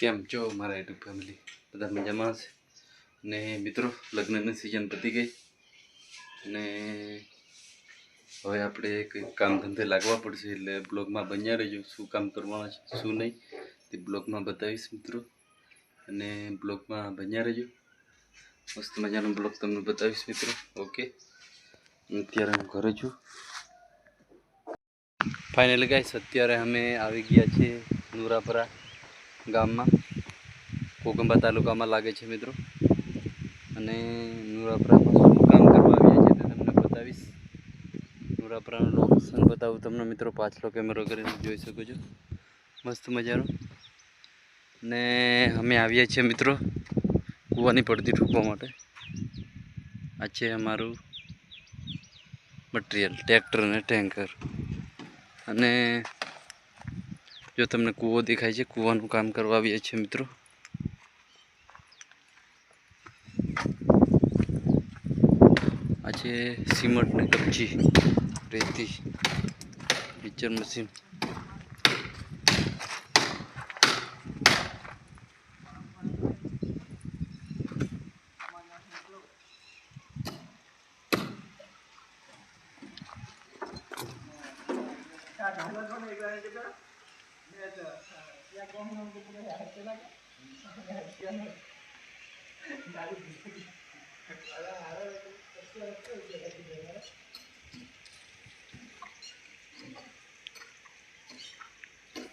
કેમ છો મારા યુટ્યુબ ફેમિલી? બધા મજામાં છે ને મિત્રો? લગ્નની સિઝન પતી ગઈ અને હવે આપણે કંઈક કામ ધંધે લાગવા પડશે, એટલે બ્લોગમાં બન્યા રહેજો. શું કામ કરવાનું છે શું નહીં તે બ્લોગમાં બતાવીશ મિત્રો, અને બ્લોગમાં બન્યા રહેજો. મસ્ત મજાનો બ્લોગ તમને બતાવીશ મિત્રો. ઓકે, અત્યારે હું ઘરે છું. ફાઇનલી ગાઈસ, અત્યારે અમે આવી ગયા છીએ નુરાપરા ગામમાં. કોકંબા તાલુકામાં લાગે છે મિત્રો. અને નુરાપરામાં શું કામ કરવા આવ્યા છે તે તમને બતાવીશ. નુરાપરાનું લોકેશન બતાવું તમને મિત્રો. પાછલો કેમેરો કરીને જોઈ શકો છો, મસ્ત મજાનો. ને અમે આવ્યા છીએ મિત્રો કૂવાની પડતી ઠૂકવા માટે. આ છે અમારું મટીરિયલ, ટ્રેક્ટર અને ટેન્કર. અને જો તમને કૂવો દેખાય છે, કૂવાનું કામ કરવા આવ્યા છીએ મિત્રો. આ છે સિમેન્ટની કપચી, રેતી, મિક્સર મશીન.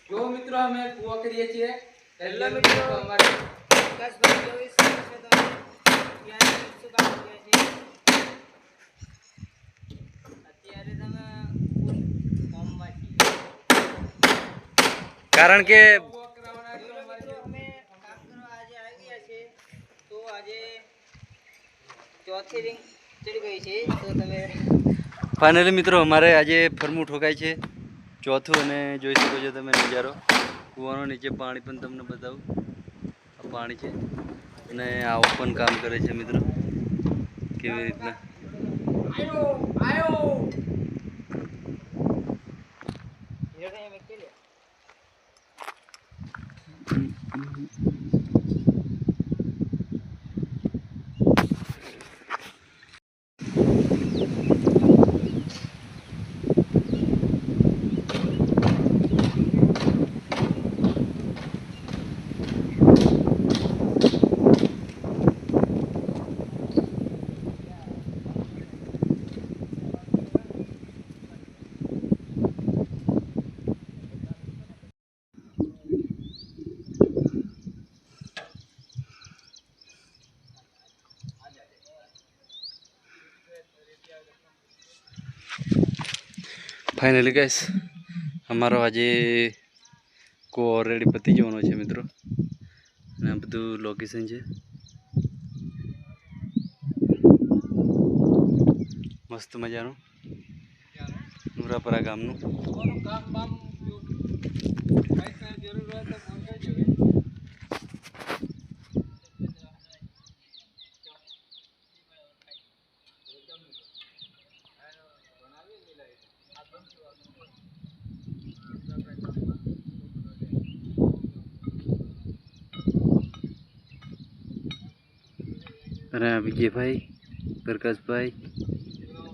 જો મિત્રો અમે કૂવો કરીએ છીએ. હેલો મિત્રો, અમારે વિકાસભાઈ જોઈ શકો છો તમે. ત્યાં શું કામ કરીએ છીએ અત્યારે તમે ફોર્મમાં છીએ, કારણ કે અમે કામ કરવા આજે આવી ગયા છે. તો આજે ચોથી રિંગ ચડી ગઈ છે. તો તમે ફાઇનલી મિત્રો અમારે આજે ફરમું ઠોકાય છે, ચોથું. અને જોઈ શકો છો તમે નજારો કૂવાનો. નીચે પાણી પણ તમને બતાવું. આ પાણી છે અને આવું પણ કામ કરે છે મિત્રો. કેવી રીતના ફાઇનલી ગાઈસ, અમારો આજે કો ઓલરેડી પતી જવાનો છે મિત્રો. અને આ બધું લોકેશન છે, મસ્ત મજાનું નુરાપરા ગામનું. કામ બામ કઈ જરૂર હોય તો ફોન કરજો. અને વિજયભાઈ, પ્રકાશભાઈ,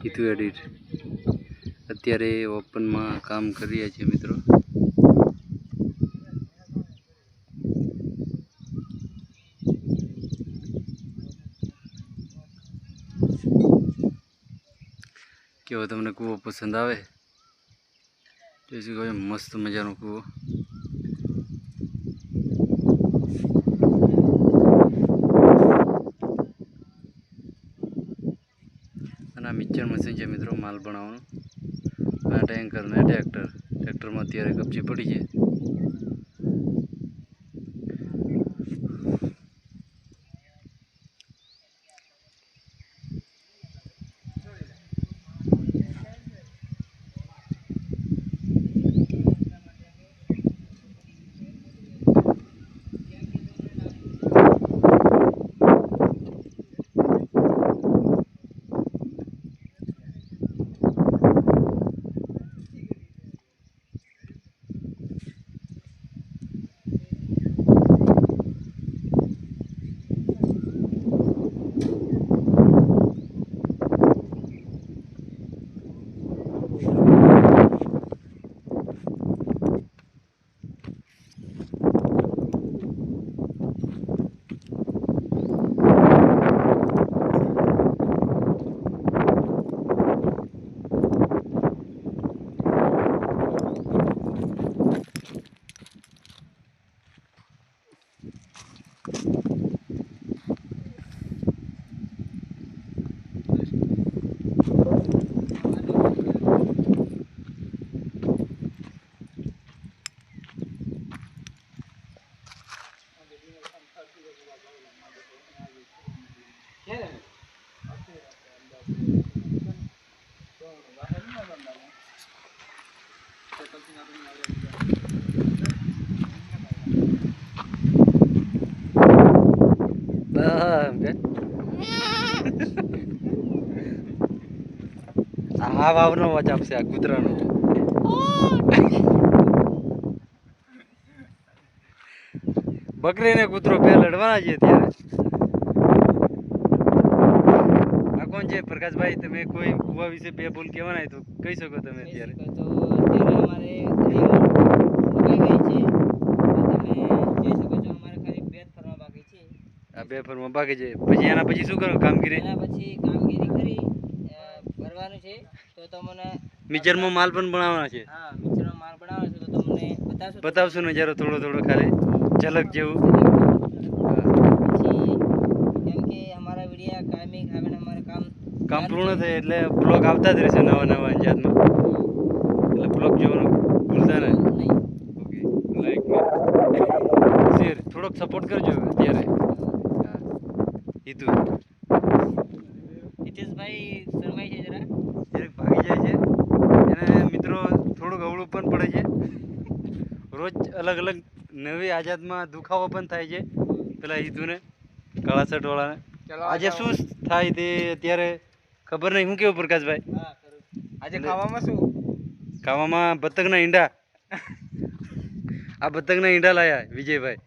હિતુ એડિટ અત્યારે ઓપનમાં કામ કરી રહ્યા છે મિત્રો. કેવો તમને કૂવો પસંદ આવે? જોઈ શકો છો મસ્ત મજાનો કૂવો. અને આ મિક્સર મશીન છે મિત્રો, માલ બનાવવાનું. આ ટેન્કર ને ટ્રેક્ટર. ટ્રેક્ટરમાં અત્યારે કબજી પડી છે. એમ કે આ વાવનો અવાજ આપશે આ કૂતરાનો બકરી ને કૂતરો બે લડવાના છે ત્યારે આ કોણ છે પ્રકાશભાઈ તમે કોઈ કુવા વિશે બે બોલ કહેવાના હોય તો કહી શકો તમે અત્યારે તો અત્યારે અમારે ઘણી ઉગાઈ ગઈ છે તો તમે જોઈ શકો છો અમારે ખાલી બે જ ફરવા બાકી છે આ બે ફરમાં બાકી છે પછી એના પછી શું કરો કામગીરી એના પછી કામગીરી કરી ભરવાનું છે તો તમને મિક્સરમાં માલ પણ બનાવવાના છે હા મિક્સરનો માલ બનાવવાનો છે તો તમને બતાવશું નજારો થોડો થોડો ખાલી ઝલક જેવું પછી કેમ કે અમારા વિડીયા કાયમી ખાવીને અમારે કામ પૂર્ણ થાય એટલે બ્લોગ આવતા જ રહેશે નવા નવા અંજાતમાં એટલે બ્લોગ જોવાનું ભૂલતા નહીં નહીં ઓકે લાઈક શેર થોડોક સપોર્ટ કરજો અત્યારે હા હિતુ હિતેશભાઈ શરમાઈ છે જરા જરાક ભાગી જાય છે એને મિત્રો થોડુંક અવળું પણ પડે છે રોજ અલગ અલગ નવી આઝાદમાં દુખાવો પણ થાય છે પેલા હિતુને કાળા શર્ટવાળાને આજે શું થાય તે અત્યારે ખબર નહીં. શું કેવું પ્રકાશભાઈ? હા કરું. આજે ખાવામાં શું? ખાવામાં બતકના ઈંડા. આ બતકના ઈંડા લાયા વિજયભાઈ.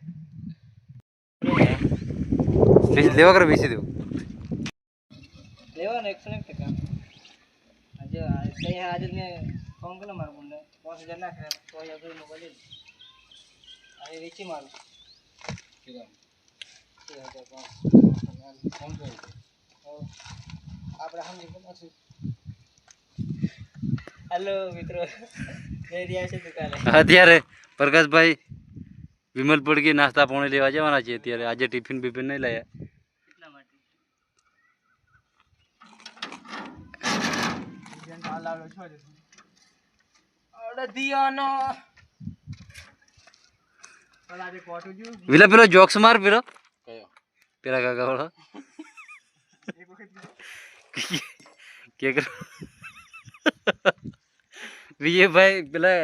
લેવા કરે બેસી દેવું. લેવાનો 101%. આજે મેં ફોન કર્યો મારા બોલને 5000 નાખે તો આગળ મોકલી આજે વેચી મારું આપણે સમજી હેલો મિત્રો જઈ રહ્યા છે દુકાને. અત્યારે પ્રકાશભાઈ વિમલ પડકી નાસ્તા પાણી લેવા જવાના છે. અત્યારે આજે ટિફિન બિફિન નહીં લાયા એટલા માટે વિલા પેલો જોક્સ માર પેલો પેલા કાકા વાળો કે વિજયભાઈ પેલા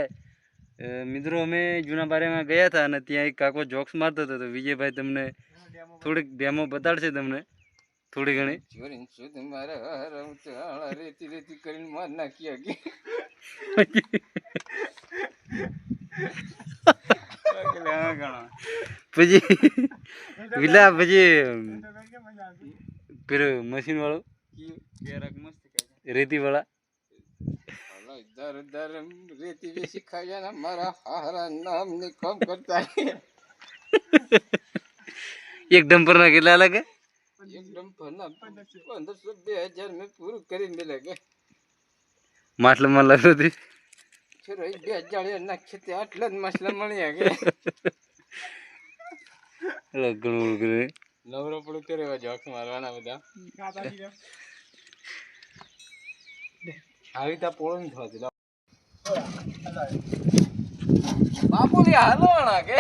મિત્રો અમે જૂના બારેમાં ગયા હતા અને ત્યાં એક કાકો જોક્સ મારતો હતો તો વિજયભાઈ તમને થોડીક ડેમો બતાડશે તમને થોડી ઘણી. પછી વિલા પછી પેલું મશીન વાળું રેતી વાળા રેતી બેસી ખાયા મારા હારા નામ ની કમ કરતા એક ડમ્પર ના કેટલા લાગે? એક ડમ્પર ના 1500-2000 મેં પૂરું કરી મેલે કે માટલામાં લાગ્યો હતી છોરો 2000 નાખી તે આટલા જ મસલા મળ્યા કે ઘણું કરે નવરો પડું કરે જોક્સ મારવાના બધા આવી તા પોળો ન થતી બાપુ ની હાલવાના કે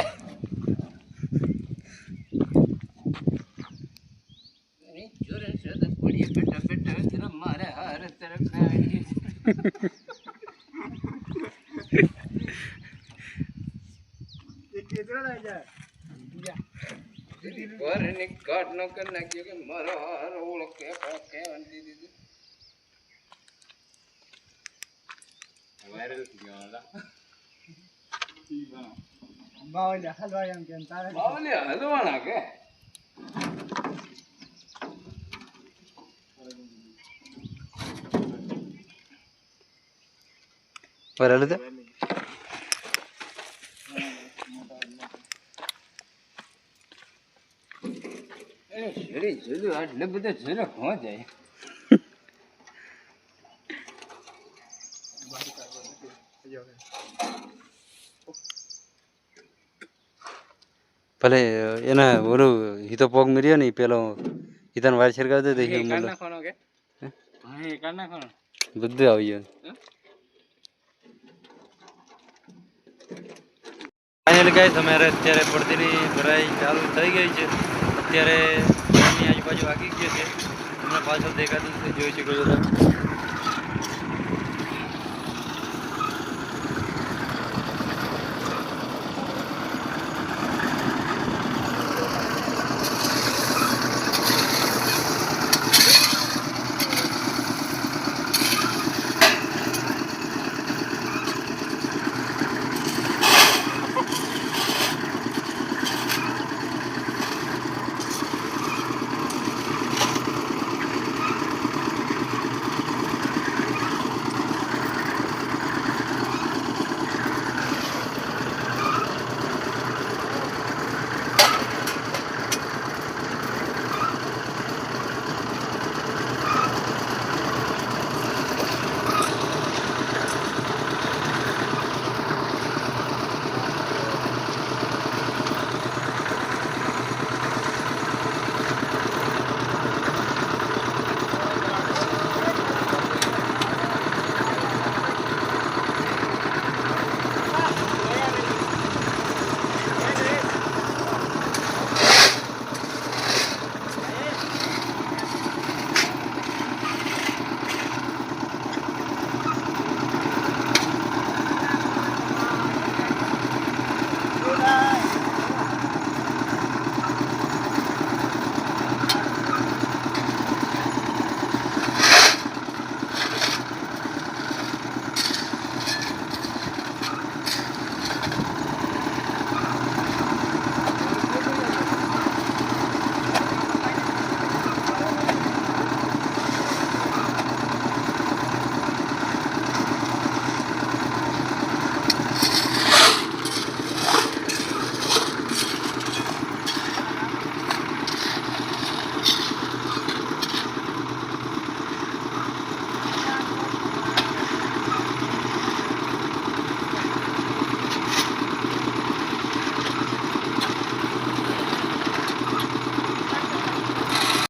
જોરે સદ પડી બેટા બેટા તેરા મારે હાર તેરા ખાઈ એ કેતરો લઈ જા પર ને કાટ ન કર નાખ્યો કે મારો હાર ઓળખે કે અંતી દીધી વાયરલ થઈ ગયો બાવલે હલવા એમ કે તારે બાવલે હલવાના કે બરાબર છે. શેરી જોયું આટલે બધા જોઈને ખો જાય ભલે એના ઓલું હિતો પોગ મર્યો ને પેલો હિતાનો વાળ છેરકાવતો હતો એ કાઢ નાખવાનો કે હા એ કાઢ નાખવાનો બધું આવી ગયું. ફાઇનલ ગાઈસ અમારે અત્યારે પડતીની ભરાઈ ચાલુ થઈ ગઈ છે. અત્યારે આજુબાજુ વાગી ગયો છે. તમને પાછળ દેખાતું જોઈ શકો છો.